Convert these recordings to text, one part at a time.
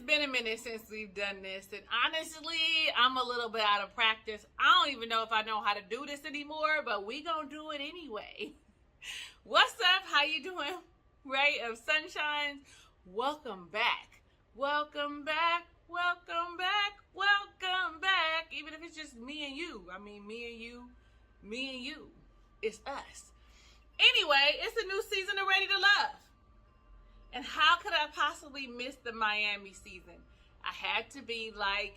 been a minute since we've done this, and honestly, I'm a little bit out of practice. I don't even know if I know how to do this anymore, but we gonna do it anyway. What's up? How you doing? Ray of Sunshine. Welcome back. Welcome back. Welcome back. Welcome back. Even if it's just me and you. I mean, me and you. It's us. Anyway, it's a new season of Ready to Love. And how could I possibly miss the Miami season? I had to be like,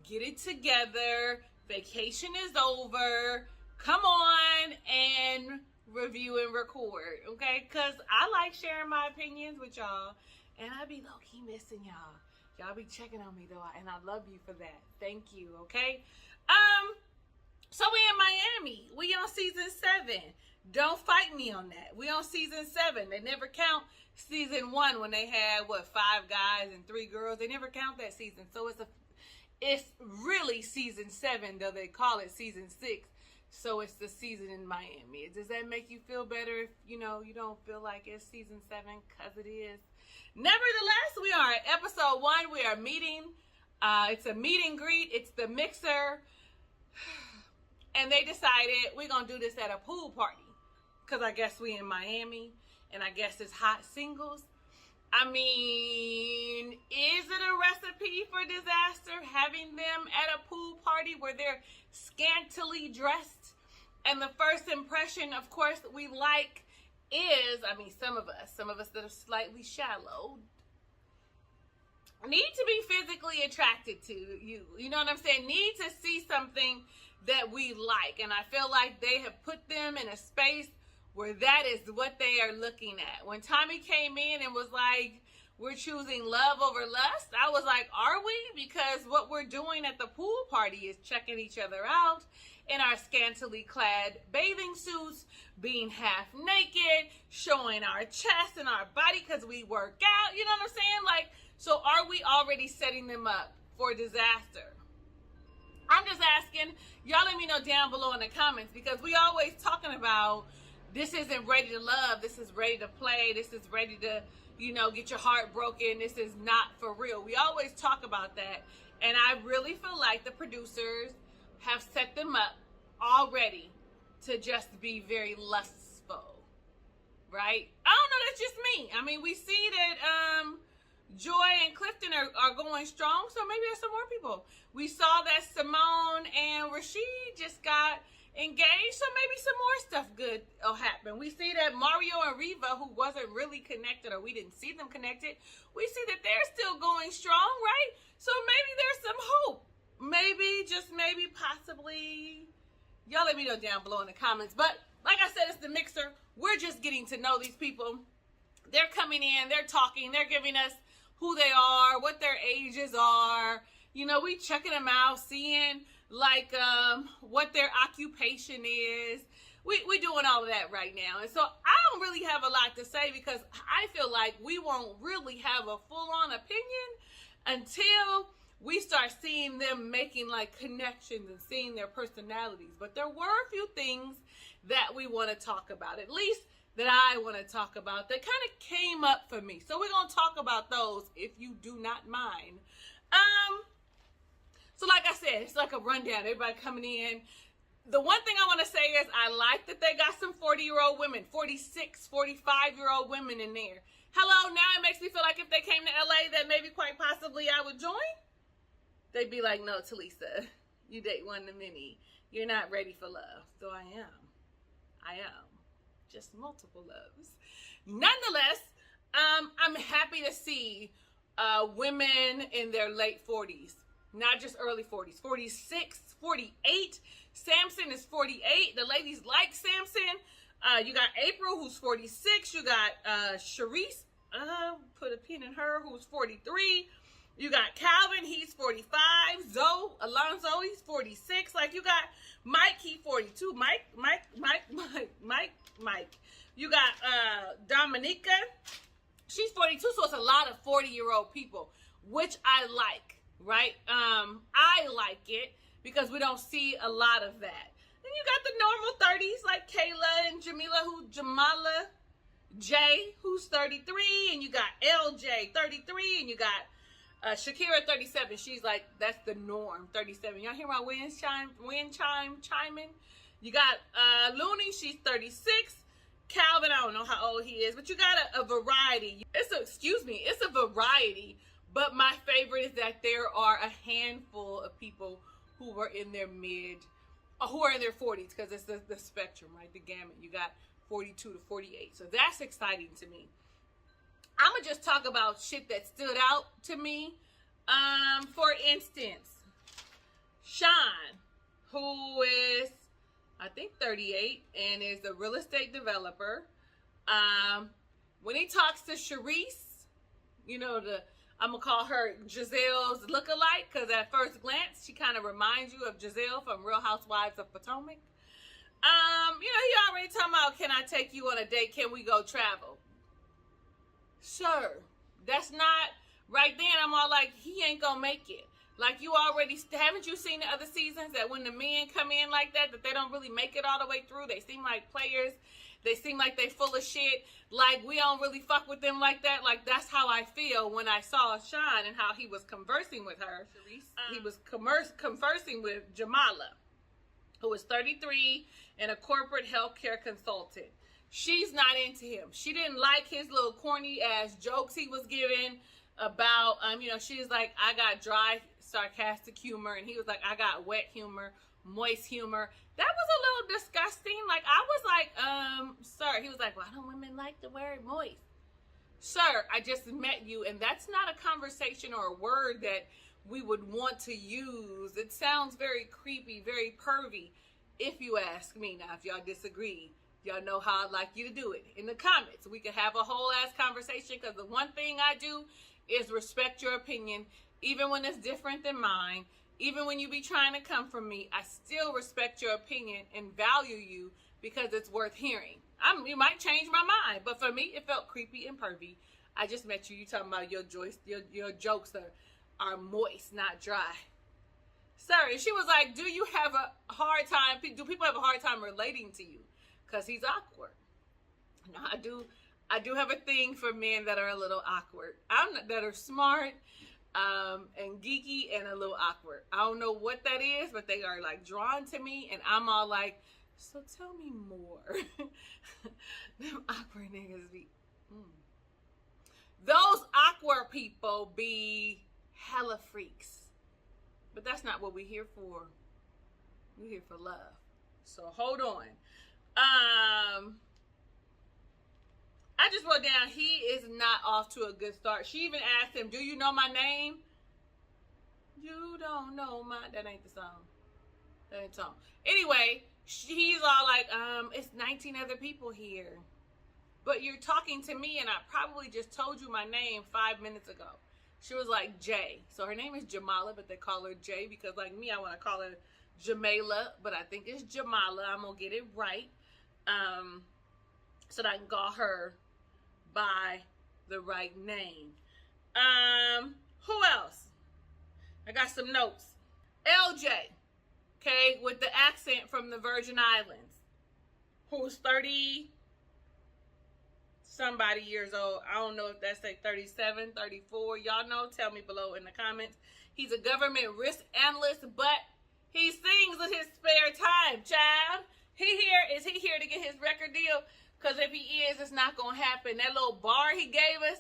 get it together. Vacation is over. Come on and review and record, okay? Because I like sharing my opinions with y'all. And I be low-key missing y'all. Y'all be checking on me, though. And I love you for that. Thank you, okay? So we in Miami. We on season 7. Don't fight me on that. We on season 7. They never count season 1 when they had 5 guys and 3 girls. They never count that season. So it's really season 7, though they call it season 6. So it's the season in Miami. Does that make you feel better if you don't feel like it's season 7? Because it is. Nevertheless, we are at episode 1. We are meeting. It's a meet and greet. It's the mixer. And they decided we're going to do this at a pool party. Because I guess we in Miami. And I guess it's hot singles. I mean, is it a recipe for disaster having them at a pool party where they're scantily dressed? And the first impression, of course, we like is, some of us that are slightly shallow need to be physically attracted to you. You know what I'm saying? Need to see something that we like. And I feel like they have put them in a space where that is what they are looking at. When Tommy came in and was like, we're choosing love over lust, I was like, are we? Because what we're doing at the pool party is checking each other out in our scantily clad bathing suits, being half naked, showing our chest and our body because we work out. You know what I'm saying? Like, so are we already setting them up for disaster? I'm just asking. Y'all let me know down below in the comments, because we always talking about this isn't ready to love. This is ready to play. This is ready to, get your heart broken. This is not for real. We always talk about that. And I really feel like the producers have set them up already to just be very lustful, right? I don't know. That's just me. I mean, we see that Joy and Clifton are going strong. So maybe there's some more people. We saw that Simone and Rashid just got engaged, so maybe some more stuff good will happen. We see that Mario and Reva, who wasn't really connected, or we didn't see them connected, we see that they're still going strong, right? So maybe there's some hope. Maybe, just maybe, possibly. Y'all let me know down below in the comments. But like I said, it's the mixer. We're just getting to know these people. They're coming in, they're talking, they're giving us who they are, what their ages are. We checking them out, seeing like what their occupation is. We doing all of that right now. And so I don't really have a lot to say, because I feel like we won't really have a full-on opinion until we start seeing them making like connections and seeing their personalities. But there were a few things that we want to talk about, at least that I want to talk about, that kind of came up for me. So we're going to talk about those if you do not mind. So like I said, it's like a rundown. Everybody coming in. The one thing I want to say is I like that they got some 40-year-old women, 46, 45-year-old women in there. Hello, now it makes me feel like if they came to LA, that maybe quite possibly I would join. They'd be like, no, Talisa, you date one too many. You're not ready for love. So I am. Just multiple loves. Nonetheless, I'm happy to see women in their late 40s. Not just early 40s, 46, 48. Samson is 48. The ladies like Samson. You got April, who's 46. You got Sharice, put a pin in her, who's 43. You got Calvin, he's 45. Alonzo, he's 46. Like, you got Mike, he's 42. Mike. You got Dominica, she's 42. So it's a lot of 40-year-old people, which I like. Right? I like it because we don't see a lot of that. Then you got the normal 30s like Kayla and Jamala J, who's 33, and you got LJ 33, and you got Shakira 37. She's like, that's the norm. 37. Y'all hear my wind chime chiming? You got Looney. She's 36. Calvin, I don't know how old he is, but you got a variety. It's a variety. But my favorite is that there are a handful of people who were in their who are in their 40s, because it's the spectrum, right? The gamut. You got 42 to 48. So that's exciting to me. I'm going to just talk about shit that stood out to me. For instance, Sean, who is, I think, 38 and is a real estate developer. When he talks to Sharice, you know, I'm going to call her Giselle's lookalike, because at first glance, she kind of reminds you of Giselle from Real Housewives of Potomac. You know, he already talking about, can I take you on a date? Can we go travel? Sir, that's not, right then, I'm all like, he ain't gonna make it. Like, you already, haven't you seen the other seasons that when the men come in like that they don't really make it all the way through? They seem like players. They seem like they full of shit. Like, we don't really fuck with them like that. Like, that's how I feel when I saw Sean and how he was conversing with her. He was conversing with Jamala, who is 33 and a corporate healthcare consultant. She's not into him. She didn't like his little corny ass jokes he was giving about, you know, she's like, I got dry, sarcastic humor. And he was like, I got wet humor, moist humor. That was a little disgusting. Like, I was like, sir. He was like, why don't women like the word moist? Sir, I just met you, and that's not a conversation or a word that we would want to use. It sounds very creepy, very pervy, if you ask me. Now, if y'all disagree, y'all know how I'd like you to do it in the comments. We could have a whole ass conversation, because the one thing I do is respect your opinion, even when it's different than mine. Even when you be trying to come from me, I still respect your opinion and value you, because it's worth hearing. You might change my mind, but for me, it felt creepy and pervy. I just met you. You talking about your jokes are moist, not dry. Sir, and she was like, do you have a hard time? Do people have a hard time relating to you? Because he's awkward. No, I do have a thing for men that are a little awkward. That are smart, and geeky and a little awkward. I don't know what that is, but they are like drawn to me, and I'm all like, so tell me more. Them awkward niggas be. Those awkward people be hella freaks. But that's not what we're here for. We're here for love. So hold on. I just wrote down, he is not off to a good start. She even asked him, do you know my name? You don't know my... That ain't the song. That ain't the song. Anyway, he's all like, it's 19 other people here. But you're talking to me, and I probably just told you my name 5 minutes ago. She was like, Jay. So her name is Jamala, but they call her Jay because, like me, I want to call her Jamala, but I think it's Jamala. I'm going to get it right. So that I can call her by the right name. Who else? I got some notes. LJ, okay, with the accent from the Virgin Islands, who's 30 somebody years old. I don't know if that's like 37, 34. Y'all know, tell me below in the comments. He's a government risk analyst, but he sings in his spare time, child. Is he here to get his record deal? Because if he is, it's not going to happen. That little bar he gave us,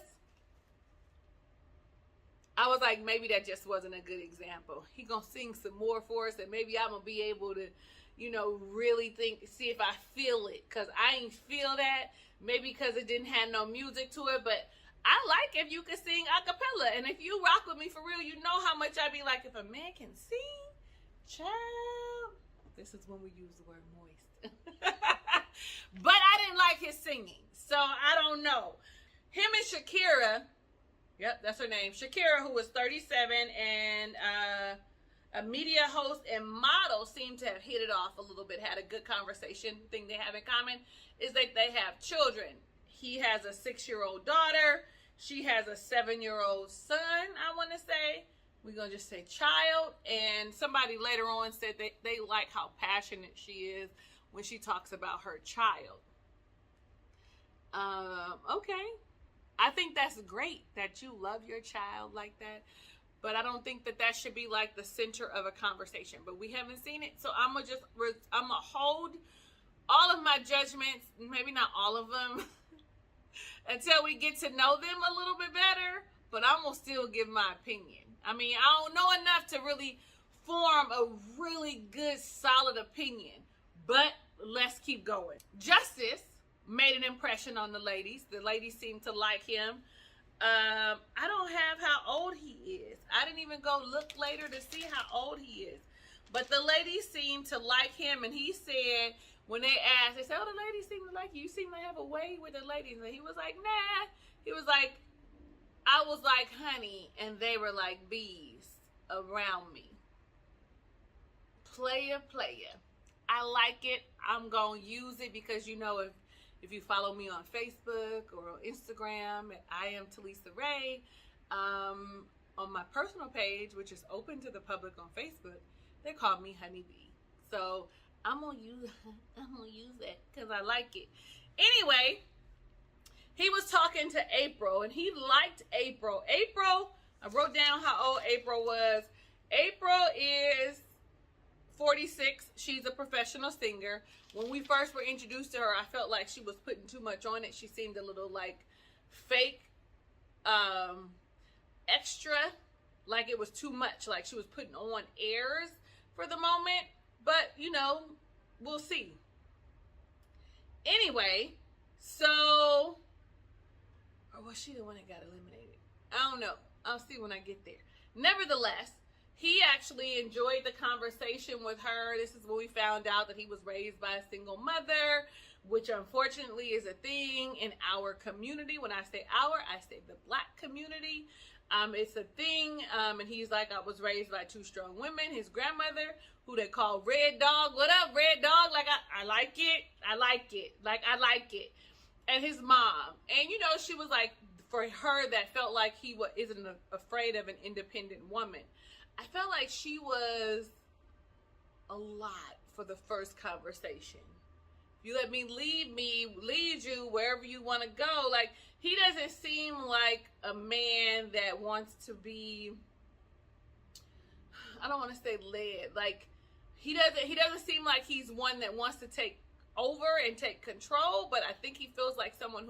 I was like, maybe that just wasn't a good example. He going to sing some more for us, and maybe I'm going to be able to, you know, really see if I feel it. Because I ain't feel that. Maybe because it didn't have no music to it. But I like if you can sing a cappella. And if you rock with me for real, you know how much I be like, if a man can sing, child. This is when we use the word moist. But I didn't like his singing. So I don't know. Him and Shakira. Yep, that's her name. Shakira, who was 37 and a media host and model, seemed to have hit it off a little bit, had a good conversation. Thing they have in common is that they have children. He has a 6-year-old daughter. She has a 7-year-old son, I want to say. We're going to just say child. And somebody later on said they like how passionate she is when she talks about her child. Okay. I think that's great that you love your child like that. But I don't think that that should be like the center of a conversation. But we haven't seen it. So I'm going to hold all of my judgments, maybe not all of them, until we get to know them a little bit better. But I'm going to still give my opinion. I mean, I don't know enough to really form a really good, solid opinion. But let's keep going. Justice made an impression on the ladies. The ladies seemed to like him. I don't have how old he is. I didn't even go look later to see how old he is. But the ladies seemed to like him, and he said, when they asked, they said, oh, the ladies seem to like you. You seem to have a way with the ladies. And he was like, nah. He was like, I was like honey, and they were like bees around me. Player. I like it. I'm going to use it because, you know, if you follow me on Facebook or on Instagram, I am Talisa Ray. On my personal page, which is open to the public on Facebook, they call me Honeybee. So I'm gonna use that because I like it. Anyway, he was talking to April, and he liked April. April, I wrote down how old April was. April is 46. She's a professional singer. When we first were introduced to her, I felt like she was putting too much on it. She seemed a little like fake, extra, like it was too much, like she was putting on airs for the moment. But, you know, we'll see. Anyway, so, or was she the one that got eliminated? I don't know. I'll see when I get there. Nevertheless, he actually enjoyed the conversation with her. This is when we found out that he was raised by a single mother, which unfortunately is a thing in our community. When I say our, I say the Black community. It's a thing. And he's like, I was raised by two strong women. His grandmother, who they call Red Dog. What up, Red Dog? Like, I like it. I like it. Like, I like it. And his mom. And, you know, she was like, for her, that felt like he isn't afraid of an independent woman. I felt like she was a lot for the first conversation. If you let me lead you wherever you want to go. Like, he doesn't seem like a man that wants to be, I don't want to say led. Like, he doesn't seem like he's one that wants to take over and take control, but I think he feels like someone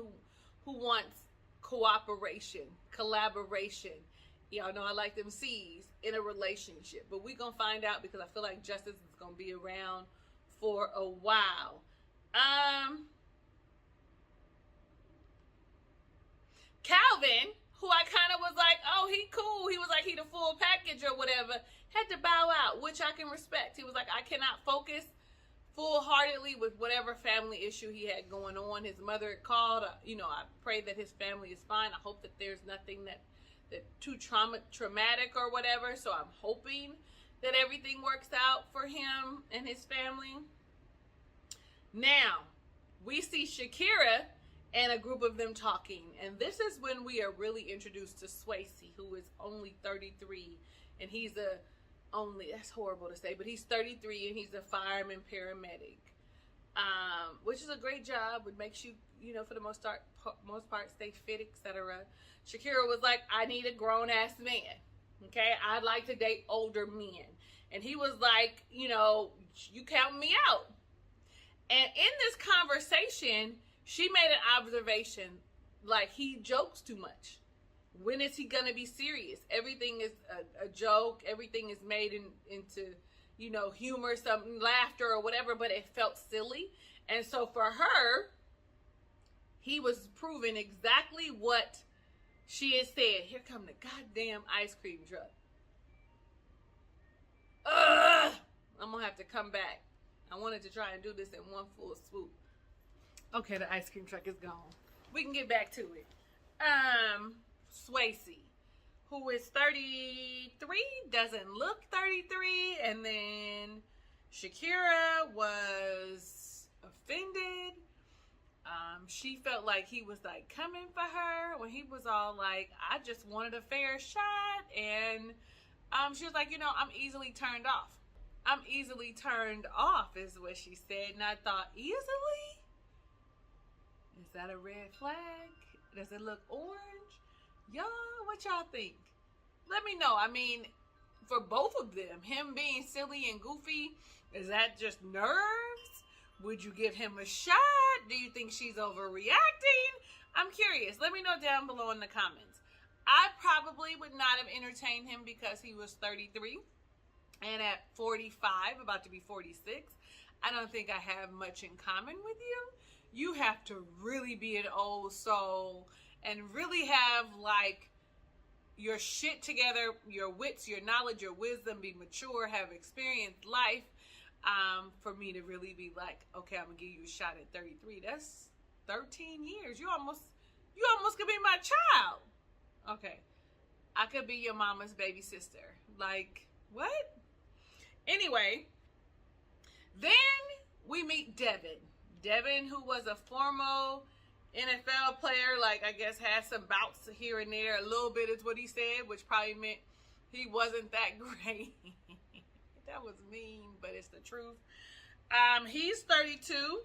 who wants cooperation, collaboration. Y'all know I like them C's in a relationship. But we're going to find out because I feel like Justice is going to be around for a while. Calvin, who I kind of was like, oh, he cool. He was like, he the full package or whatever. Had to bow out, which I can respect. He was like, I cannot focus full-heartedly with whatever family issue he had going on. His mother had called. You know, I pray that his family is fine. I hope that there's nothing that too traumatic or whatever. So I'm hoping that everything works out for him and his family. Now, we see Shakira and a group of them talking. And this is when we are really introduced to Swayze, who is only 33. And he's that's horrible to say, but he's 33 and he's a fireman paramedic. Which is a great job. It makes you, you know, for the most part, stay fit, etc. Shakira was like, I need a grown-ass man. Okay? I'd like to date older men. And he was like, you know, you count me out. And in this conversation, she made an observation, like, he jokes too much. When is he going to be serious? Everything is a joke. Everything is made into, you know, humor, some laughter or whatever, but it felt silly. And so for her, he was proving exactly what she had said. Here come the goddamn ice cream truck. Ugh! I'm going to have to come back. I wanted to try and do this in one full swoop. Okay, the ice cream truck is gone. We can get back to it. Swayze, who is 33, doesn't look 33, and then Shakira was offended. She felt like he was like coming for her when he was all like, I just wanted a fair shot. And she was like, you know, I'm easily turned off. I'm easily turned off is what she said. And I thought, easily? Is that a red flag? Does it look orange? Y'all, what y'all think? Let me know. I mean, for both of them, him being silly and goofy, is that just nerves? Would you give him a shot? Do you think she's overreacting? I'm curious. Let me know down below in the comments. I probably would not have entertained him because he was 33. And at 45, about to be 46, I don't think I have much in common with you. You have to really be an old soul and really have like your shit together, your wits, your knowledge, your wisdom, be mature, have experienced life, for me to really be like, okay, I'm gonna give you a shot at 33. That's 13 years. You almost could be my child. Okay, I could be your mama's baby sister. Like, what? Anyway, then we meet Devin. Devin, who was a former NFL player, like I guess had some bouts here and there. A little bit is what he said, which probably meant he wasn't that great. That was mean, but it's the truth. He's 32,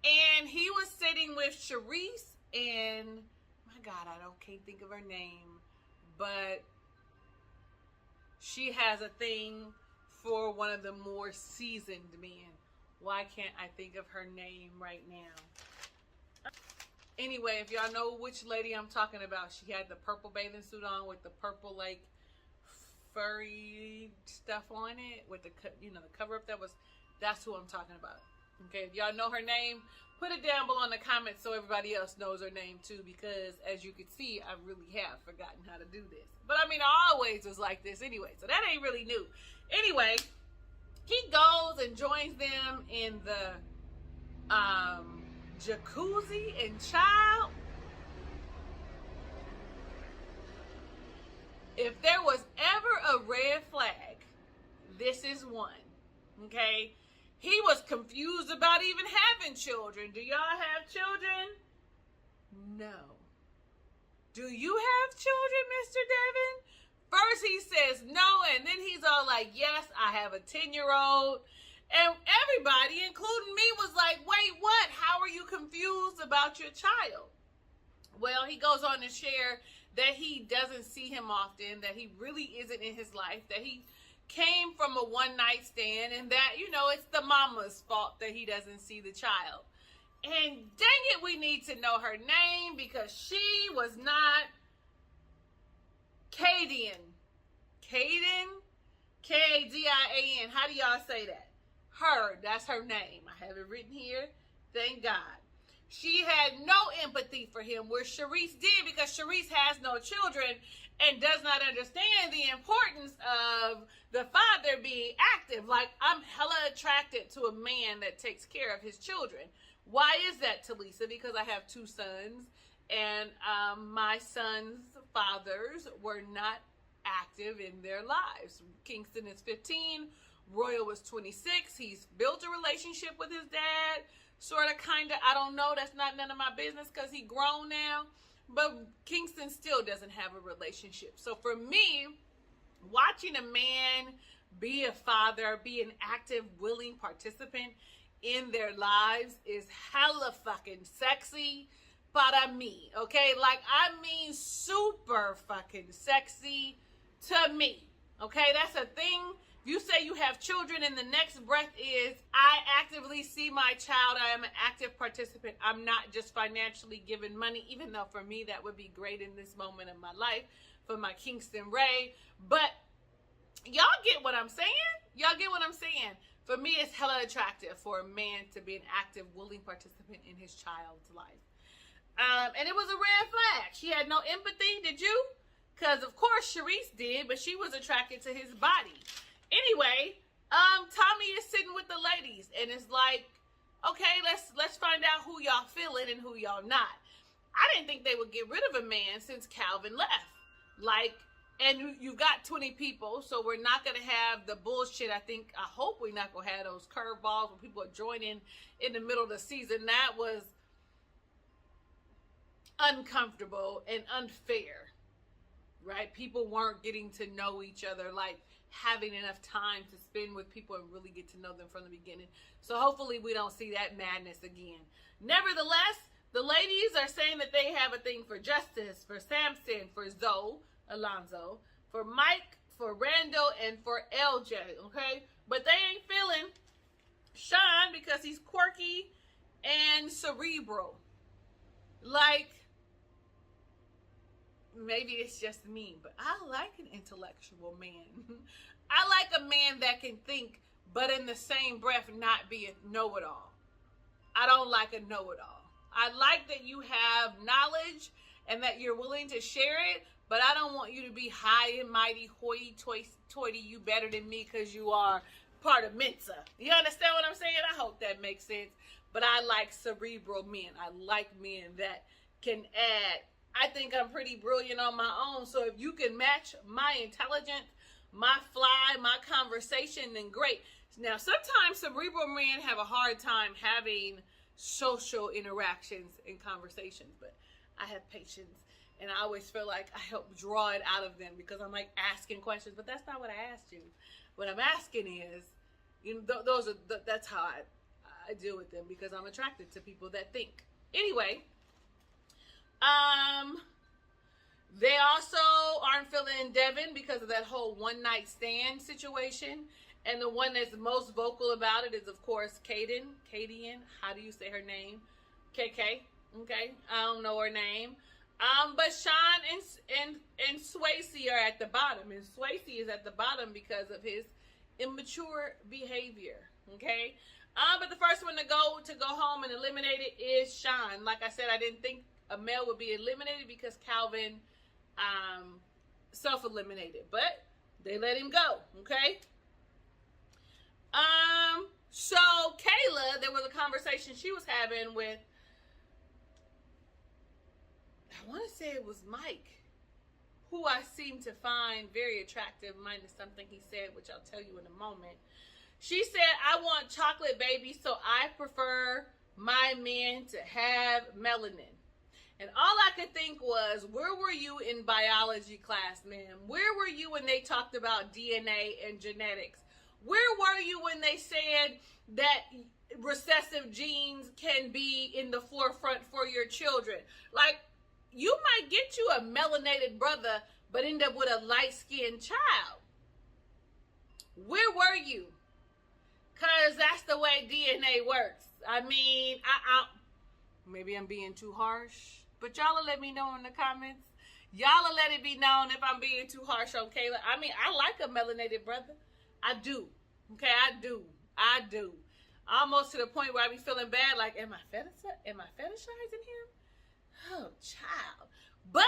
and he was sitting with Sharice, and my God, can't think of her name, but she has a thing for one of the more seasoned men. Why can't I think of her name right now? Anyway, if y'all know which lady I'm talking about, she had the purple bathing suit on with the purple like furry stuff on it with the the cover up. That's who I'm talking about. Okay, if y'all know her name, put it down below in the comments so everybody else knows her name too, because as you can see, I really have forgotten how to do this. But I mean, I always was like this anyway, so that ain't really new. Anyway, he goes and joins them in the jacuzzi, and child, if there was ever a red flag, this is one. Okay, he was confused about even having children. Do y'all have children? No. Do you have children, Mr. Devin? First he says no, and then he's all like, yes, I have a 10-year-old. And everybody, including me, was like, wait, what? How are you confused about your child? Well, he goes on to share that he doesn't see him often, that he really isn't in his life, that he came from a one-night stand, and that, it's the mama's fault that he doesn't see the child. And dang it, we need to know her name, because she was not Kadian. Kaden? K-A-D-I-A-N. How do y'all say that? Her. That's her name. I have it written here. Thank God. She had no empathy for him, where Sharice did, because Sharice has no children and does not understand the importance of the father being active. Like, I'm hella attracted to a man that takes care of his children. Why is that, Talisa? Because I have 2 sons, and my sons' fathers were not active in their lives. Kingston is 15. Royal was 26. He's built a relationship with his dad. Sort of, kind of, I don't know. That's not none of my business because he's grown now. But Kingston still doesn't have a relationship. So for me, watching a man be a father, be an active, willing participant in their lives is hella fucking sexy para me. Okay? Like, I mean super fucking sexy to me. Okay? That's a thing. You say you have children, and the next breath is, I actively see my child. I am an active participant. I'm not just financially giving money, even though for me that would be great in this moment of my life for my Kingston Ray. But y'all get what I'm saying? Y'all get what I'm saying? For me, it's hella attractive for a man to be an active, willing participant in his child's life. And it was a red flag. She had no empathy. Did you? Because, of course, Sharice did, but she was attracted to his body. Anyway, Tommy is sitting with the ladies, and it's like, okay, let's find out who y'all feeling and who y'all not. I didn't think they would get rid of a man since Calvin left. Like, and you got 20 people, so we're not going to have the bullshit. I hope we're not going to have those curveballs when people are joining in the middle of the season. That was uncomfortable and unfair, right? People weren't getting to know each other, like, having enough time to spend with people and really get to know them from the beginning. So hopefully we don't see that madness again. Nevertheless, The ladies are saying that they have a thing for Justice, for Samson, for Zoe, Alonzo, for Mike, for Randall, and for LJ, okay? But they ain't feeling Sean because he's quirky and cerebral. Like, maybe it's just me, but I like an intellectual man. I like a man that can think, but in the same breath not be a know-it-all. I don't like a know-it-all. I like that you have knowledge and that you're willing to share it, but I don't want you to be high and mighty, hoity-toity, you better than me because you are part of Mensa. You understand what I'm saying? I hope that makes sense. But I like cerebral men. I like men that can add. I think I'm pretty brilliant on my own, so if you can match my intelligence, my fly, my conversation, then great. Now, sometimes cerebral men have a hard time having social interactions and conversations, but I have patience, and I always feel like I help draw it out of them because I'm like asking questions, but that's not what I asked you. What I'm asking is, you know, that's how I deal with them because I'm attracted to people that think. Anyway, they also aren't feeling Devin because of that whole one night stand situation. And the one that's most vocal about it is, of course, Kadian. How do you say her name? KK. Okay. I don't know her name. But Sean and Swayze are at the bottom. And Swayze is at the bottom because of his immature behavior. Okay. But the first one to go home and eliminate it is Sean. Like I said, I didn't think a male would be eliminated because Calvin self-eliminated. But they let him go. Okay. So Kayla, there was a conversation she was having with, I want to say it was Mike, who I seem to find very attractive, minus something he said, which I'll tell you in a moment. She said, I want chocolate, baby, so I prefer my men to have melanin. And all I could think was, where were you in biology class, ma'am? Where were you when they talked about DNA and genetics? Where were you when they said that recessive genes can be in the forefront for your children? Like, you might get you a melanated brother, but end up with a light-skinned child. Where were you? Because that's the way DNA works. I mean, maybe I'm being too harsh, but y'all will let me know in the comments. Y'all will let it be known if I'm being too harsh on Kayla. I mean, I like a melanated brother. I do. Okay, I do. Almost to the point where I be feeling bad, like, am I fetishizing him? Oh, child. But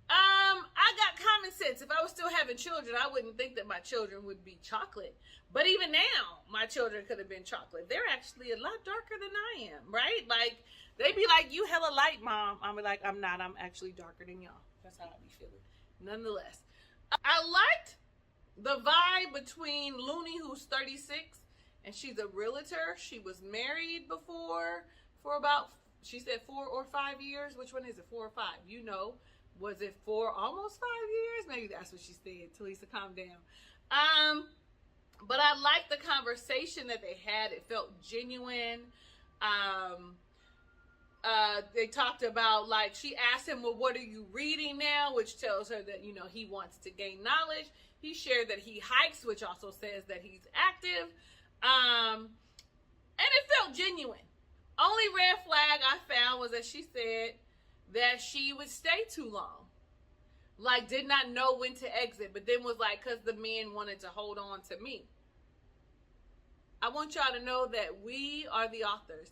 I got common sense. If I was still having children, I wouldn't think that my children would be chocolate. But even now, my children could have been chocolate. They're actually a lot darker than I am, right? Like, they be like, you hella light, Mom. I'm like, I'm not. I'm actually darker than y'all. That's how I be feeling. Nonetheless, I liked the vibe between Looney, who's 36, and she's a realtor. She was married before for about, she said 4 or 5 years. Which one is it, 4 or 5? You know, was it 4, almost 5 years? Maybe that's what she said. Talisa, calm down. But I liked the conversation that they had. It felt genuine. They talked about, like, she asked him, well, what are you reading now? Which tells her that, you know, he wants to gain knowledge. He shared that he hikes, which also says that he's active. And it felt genuine. Only red flag I found was that she said that she would stay too long. Like, did not know when to exit, but then was like, because the men wanted to hold on to me. I want y'all to know that we are the authors,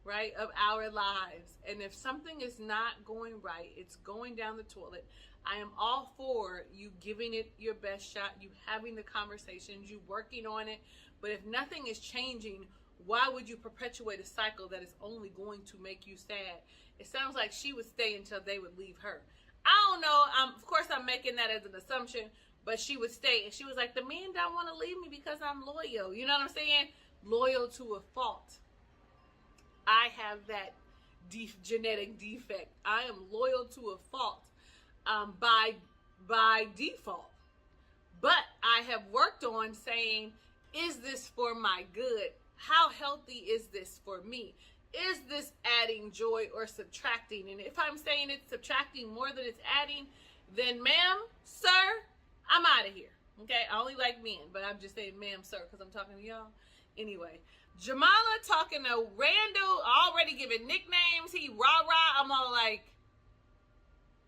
right, of our lives. And if something is not going right, it's going down the toilet, I am all for you giving it your best shot, you having the conversations, you working on it. But if nothing is changing, why would you perpetuate a cycle that is only going to make you sad? It sounds like she would stay until they would leave her. I don't know. Of course, I'm making that as an assumption, but she would stay. And she was like, the men don't want to leave me because I'm loyal. You know what I'm saying? Loyal to a fault. I have that genetic defect. I am loyal to a fault by default. But I have worked on saying, is this for my good? How healthy is this for me? is this adding joy or subtracting? And if I'm saying it's subtracting more than it's adding, then ma'am, sir, I'm out of here. Okay, I only like men, but I'm just saying ma'am, sir, because I'm talking to y'all. Anyway, Jamala talking to Randall, already giving nicknames. He rah-rah. I'm all like,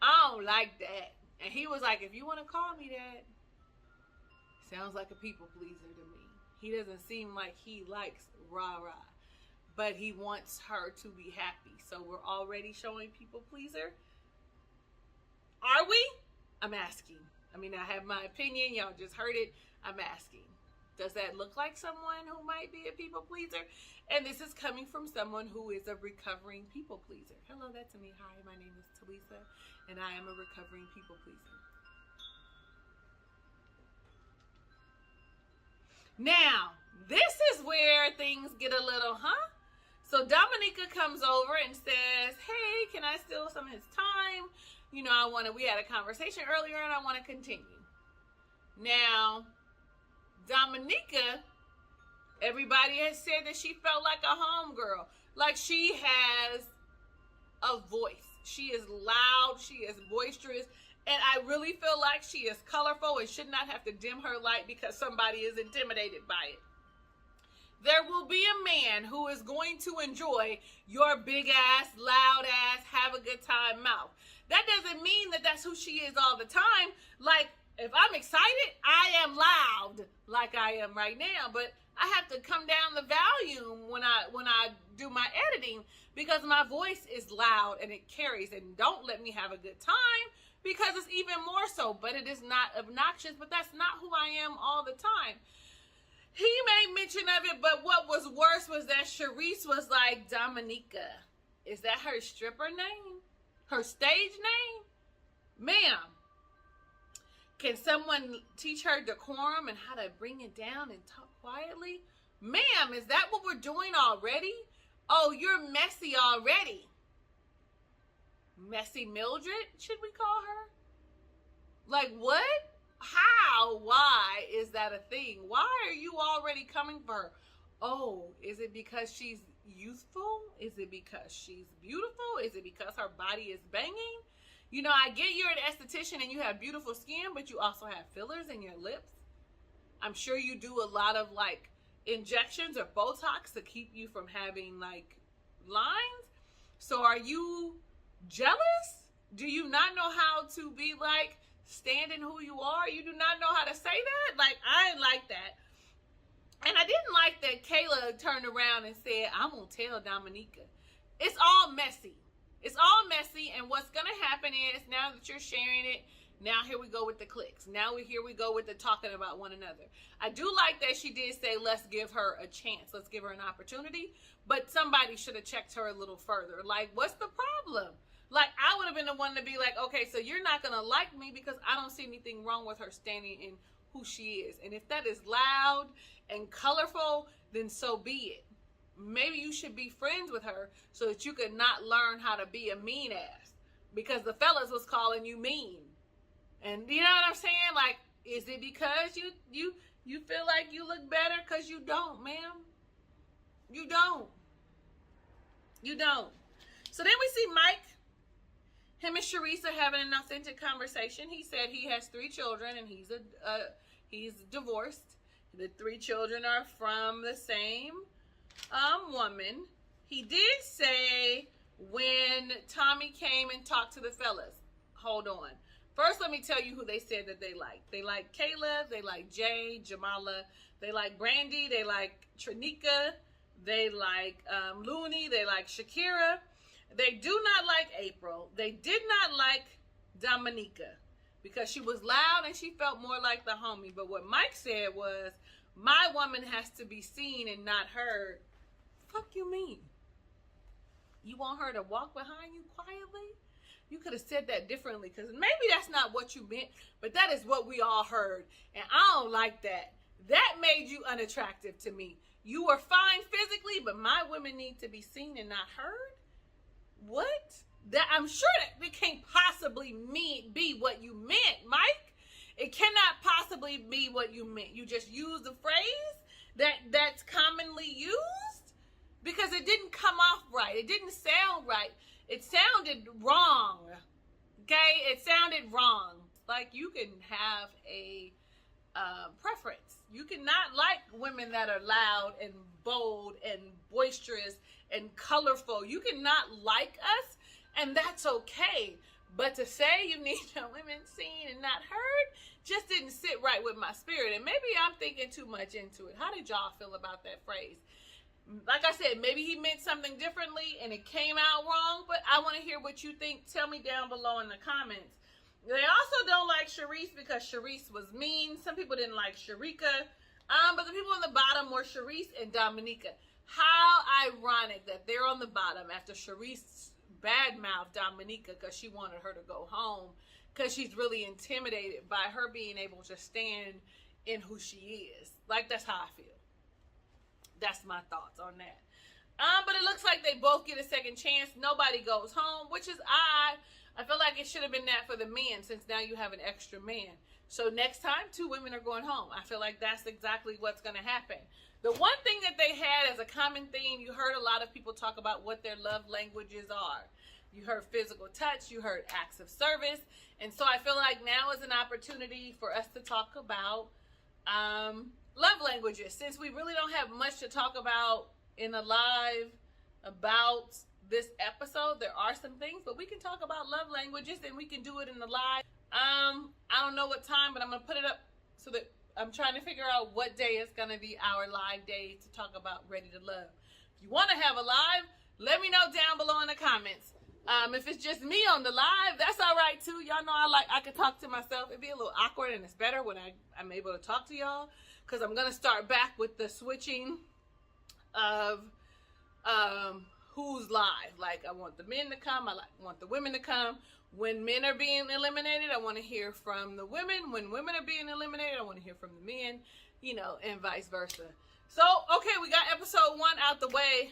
I don't like that. And he was like, if you want to call me that, sounds like a people pleaser to me. He doesn't seem like he likes rah-rah, but he wants her to be happy. So we're already showing people pleaser. Are we? I'm asking. I mean, I have my opinion. Y'all just heard it. I'm asking. Does that look like someone who might be a people pleaser? And this is coming from someone who is a recovering people pleaser. Hello, that's me. Hi, my name is Talisa, and I am a recovering people pleaser. Now, this is where things get a little, So Dominica comes over and says, hey, can I steal some of his time? You know, we had a conversation earlier and I want to continue. Now, Dominica, everybody has said that she felt like a homegirl. Like she has a voice. She is loud. She is boisterous. And I really feel like she is colorful and should not have to dim her light because somebody is intimidated by it. There will be a man who is going to enjoy your big ass, loud ass, have a good time mouth. That doesn't mean that that's who she is all the time. Like, if I'm excited, I am loud like I am right now. But I have to come down the volume when I do my editing because my voice is loud and it carries. And don't let me have a good time because it's even more so. But it is not obnoxious. But that's not who I am all the time. He made mention of it, but what was worse was that Sharice was like, Dominica, is that her stripper name? Her stage name? Ma'am, can someone teach her decorum and how to bring it down and talk quietly? Ma'am, is that what we're doing already? Oh, you're messy already. Messy Mildred, should we call her? Like, what? How? Why is that a thing? Why are you already coming for her? Oh, is it because she's youthful? Is it because she's beautiful? Is it because her body is banging? You know, I get you're an esthetician and you have beautiful skin, but you also have fillers in your lips. I'm sure you do a lot of like injections or Botox to keep you from having like lines. So are you jealous? Do you not know how to be like, stand in who you are? You do not know how to say that? Like, I didn't like that. And I didn't like that Kayla turned around and said, I'm going to tell Dominica. It's all messy. It's all messy. And what's going to happen is, now that you're sharing it, now here we go with the clicks. Now here we go with the talking about one another. I do like that she did say, let's give her a chance. Let's give her an opportunity. But somebody should have checked her a little further. Like, what's the problem? Like, I would have been the one to be like, okay, so you're not going to like me because I don't see anything wrong with her standing in who she is. And if that is loud and colorful, then so be it. Maybe you should be friends with her so that you could not learn how to be a mean ass because the fellas was calling you mean. And you know what I'm saying? Like, is it because you feel like you look better? Because you don't, ma'am. You don't. You don't. So then we see Mike. Him and Sharice are having an authentic conversation. He said he has 3 children and he's divorced. The 3 children are from the same woman. He did say when Tommy came and talked to the fellas. Hold on. First, let me tell you who they said that they like. They like Kayla. They like Jay, Jamala. They like Brandy. They like Trinika. They like Looney. They like Shakira. They do not like April. They did not like Dominica because she was loud and she felt more like the homie. But what Mike said was, my woman has to be seen and not heard. Fuck you mean? You want her to walk behind you quietly? You could have said that differently because maybe that's not what you meant, but that is what we all heard. And I don't like that. That made you unattractive to me. You were fine physically, but my women need to be seen and not heard? What? That I'm sure that it can't possibly be what you meant, Mike. It cannot possibly be what you meant. You just used the phrase that's commonly used. because it didn't come off right. It didn't sound right. It sounded wrong. Okay? It sounded wrong. Like, you can have a preference. You cannot like women that are loud and bold and boisterous and colorful. You cannot like us, and that's okay. But to say you need your women seen and not heard just didn't sit right with my spirit. And maybe I'm thinking too much into it. How did y'all feel about that phrase? Like I said, maybe he meant something differently and it came out wrong, but I want to hear what you think. Tell me down below in the comments. They also don't like Sharice because Sharice was mean. Some people didn't like Sharika. But the people on the bottom were Sharice and Dominica. How ironic that they're on the bottom after Sharice badmouthed Dominica because she wanted her to go home, because she's really intimidated by her being able to stand in who she is. Like, that's how I feel. That's my thoughts on that. But it looks like they both get a second chance. Nobody goes home, which is odd. I feel like it should have been that for the men, since now you have an extra man. So next time, 2 women are going home. I feel like that's exactly what's going to happen. The one thing that they had as a common theme, you heard a lot of people talk about what their love languages are. You heard physical touch, you heard acts of service. And so I feel like now is an opportunity for us to talk about love languages. Since we really don't have much to talk about in a live about this episode, there are some things, but we can talk about love languages and we can do it in the live. I don't know what time, but I'm going to put it up so that I'm trying to figure out what day is going to be our live day to talk about Ready to Love. If you want to have a live, let me know down below in the comments. If it's just me on the live, that's all right too. Y'all know I can talk to myself. It'd be a little awkward, and it's better when I'm able to talk to y'all, because I'm going to start back with the switching of who's live. Like, I want the men to come. I want the women to come. When men are being eliminated, I want to hear from the women. When women are being eliminated, I want to hear from the men, you know, and vice versa. So, okay, we got episode 1 out the way.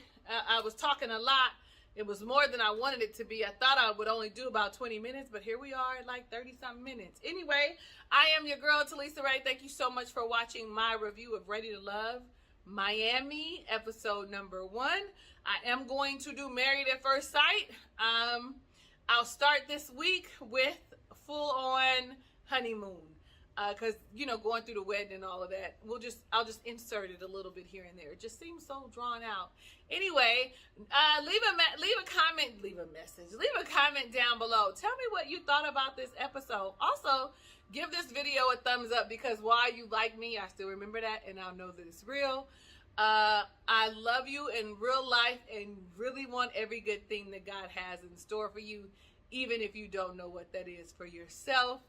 I was talking a lot. It was more than I wanted it to be. I thought I would only do about 20 minutes, but here we are at like 30-something minutes. Anyway, I am your girl, Talisa Ray. Thank you so much for watching my review of Ready to Love Miami, episode number 1. I am going to do Married at First Sight. I'll start this week with full on honeymoon, because you know, going through the wedding and all of that. I'll just insert it a little bit here and there. It just seems so drawn out. Anyway, leave a comment down below. Tell me what you thought about this episode. Also, give this video a thumbs up, because while you like me, I still remember that, and I'll know that it's real. I love you in real life and really want every good thing that God has in store for you, even if you don't know what that is for yourself.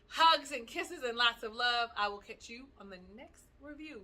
Hugs and kisses and lots of love. I will catch you on the next review.